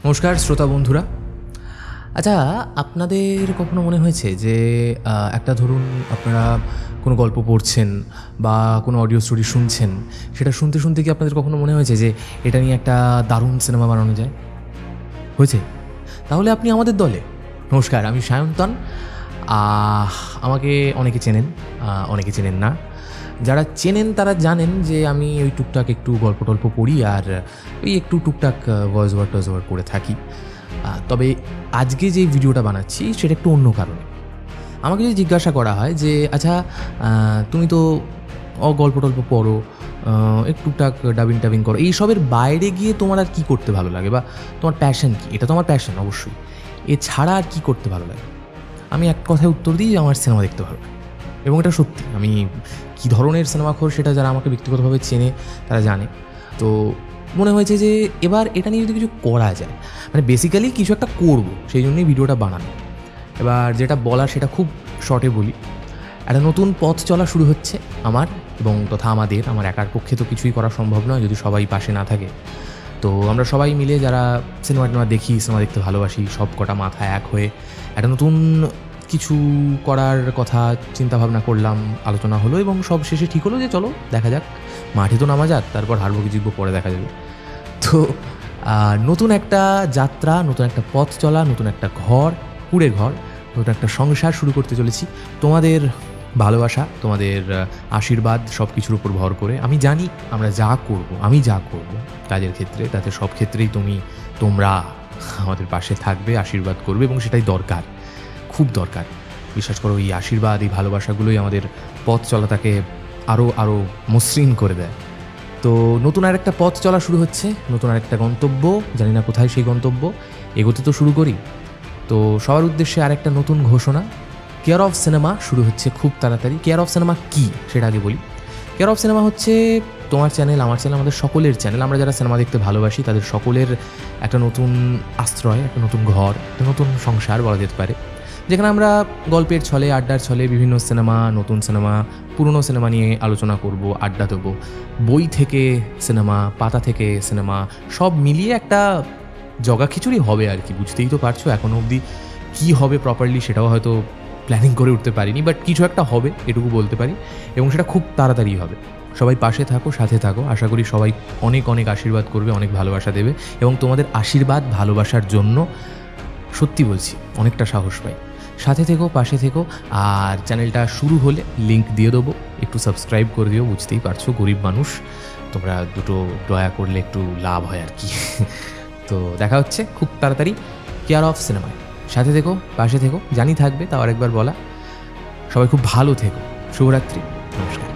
নমস্কার শ্রোতা বন্ধুরা। আচ্ছা, আপনাদের কখনো মনে হয়েছে যে একটা ধরুন আপনারা কোনো গল্প পড়ছেন বা কোনো অডিও স্টোরি শুনছেন, সেটা শুনতে শুনতে কি আপনাদের কখনো মনে হয়েছে যে এটা নিয়ে একটা দারুণ সিনেমা বানানো যায়? হয়েছে? তাহলে আপনি আমাদের দলে। নমস্কার, আমি সায়ন্তন। আমাকে অনেকে চেনেন, অনেকে চেনেন না। যারা চেনেন তারা জানেন যে আমি ওই টুকটাক একটু গল্প টল্প পড়ি আর ওই একটু টুকটাক ভয়েস ওভার করে থাকি। তবে আজকে যে ভিডিওটা বানাচ্ছি সেটা একটু অন্য কারণে। আমাকে যদি জিজ্ঞাসা করা হয় যে আচ্ছা, তুমি তো গল্প টল্প পড়ো, একটু টুকটাক ডাবিং করো, এইসবের বাইরে গিয়ে তোমার আর কী করতে ভালো লাগে বা তোমার প্যাশন কী? এটা তো আমার প্যাশন অবশ্যই। এছাড়া আর কী করতে ভালো লাগে? আমি এক কথায় উত্তর দিই, আমার সিনেমা দেখতে ভালো লাগে। এবং এটা সত্যি। আমি কী ধরনের সিনেমাখোর সেটা যারা আমাকে ব্যক্তিগতভাবে চেনে তারা জানে। তো মনে হয়েছে যে এবার এটা নিয়ে যদি কিছু করা যায়, মানে বেসিক্যালি কিছু একটা করবো, সেই জন্যই ভিডিওটা বানানো। এবার যেটা বলার সেটা খুব শর্টে বলি। একটা নতুন পথ চলা শুরু হচ্ছে আমার এবং তথা আমাদের। আমার একার পক্ষে তো কিছুই করা সম্ভব নয় যদি সবাই পাশে না থাকে। তো আমরা সবাই মিলে যারা সিনেমা দেখি, সিনেমা দেখতে ভালোবাসি, সব কটা মাথা এক হয়ে একটা নতুন কিছু করার কথা চিন্তাভাবনা করলাম, আলোচনা হলো এবং সব শেষে ঠিক হলো যে চলো দেখা যাক, মাঠে তো নামা যাক, তারপর হারবো কি জিতবো পরে দেখা যাবে। তো নতুন একটা যাত্রা, নতুন একটা পথ চলা, নতুন একটা ঘর, কুঁড়ে ঘর, নতুন একটা সংসার শুরু করতে চলেছি। তোমাদের ভালোবাসা, তোমাদের আশীর্বাদ সব কিছুর উপর ভর করে আমি জানি আমরা যা করব, আমি যা করব কাজের ক্ষেত্রে, তাতে সব ক্ষেত্রেই তোমরা আমাদের পাশে থাকবে, আশীর্বাদ করবে এবং সেটাই দরকার, খুব দরকার। বিশ্বাস করো, এই আশীর্বাদ, এই ভালোবাসাগুলোই আমাদের পথ চলাটাকে আরও মসৃণ করে দেয়। তো নতুন আরেকটা পথ চলা শুরু হচ্ছে, নতুন আরেকটা গন্তব্য, জানি না কোথায় সেই গন্তব্য, এগোতে তো শুরু করি। তো সবার উদ্দেশ্যে আরেকটা নতুন ঘোষণা, কেয়ার অফ সিনেমা শুরু হচ্ছে খুব তাড়াতাড়ি। কেয়ার অফ সিনেমা কী সেটা আগে বলি। কেয়ার অফ সিনেমা হচ্ছে তোমার চ্যানেল, আমার চ্যানেল, আমাদের সকলের চ্যানেল। আমরা যারা সিনেমা দেখতে ভালোবাসি তাদের সকলের একটা নতুন আশ্রয়, একটা নতুন ঘর, একটা নতুন সংসার বলা যেতে পারে, যেখানে আমরা গল্পের ছলে, আড্ডার ছলে বিভিন্ন সিনেমা, নতুন সিনেমা, পুরনো সিনেমা নিয়ে আলোচনা করব, আড্ডা দেবো। বই থেকে সিনেমা, পাতা থেকে সিনেমা, সব মিলিয়ে একটা জগা খিচুড়ি হবে আর কি। বুঝতেই তো পারছো, এখনও অবধি কী হবে প্রপারলি সেটাও হয়তো প্ল্যানিং করে উঠতে পারিনি, বাট কিছু একটা হবে এটুকু বলতে পারি এবং সেটা খুব তাড়াতাড়ি হবে। সবাই পাশে থাকো, সাথে থাকো। আশা করি সবাই অনেক অনেক আশীর্বাদ করবে, অনেক ভালোবাসা দেবে এবং তোমাদের আশীর্বাদ, ভালোবাসার জন্য সত্যি বলছি অনেকটা সাহস পাই। সাথে থেকো, পাশে থেকো। আর চ্যানেলটা শুরু হলে লিঙ্ক দিয়ে দেবো, একটু সাবস্ক্রাইব করে দিও। বুঝতেই পারছো গরিব মানুষ, তোমরা দুটো দয়া করলে একটু লাভ হয় আর কি। তো দেখা হচ্ছে খুব তাড়াতাড়ি কেয়ার অফ সিনেমায়। সাথে থেকো, পাশে থেকো, জানি থাকবে, তাও আরেকবার বলা। সবাই খুব ভালো থেকো। শুভরাত্রি, নমস্কার।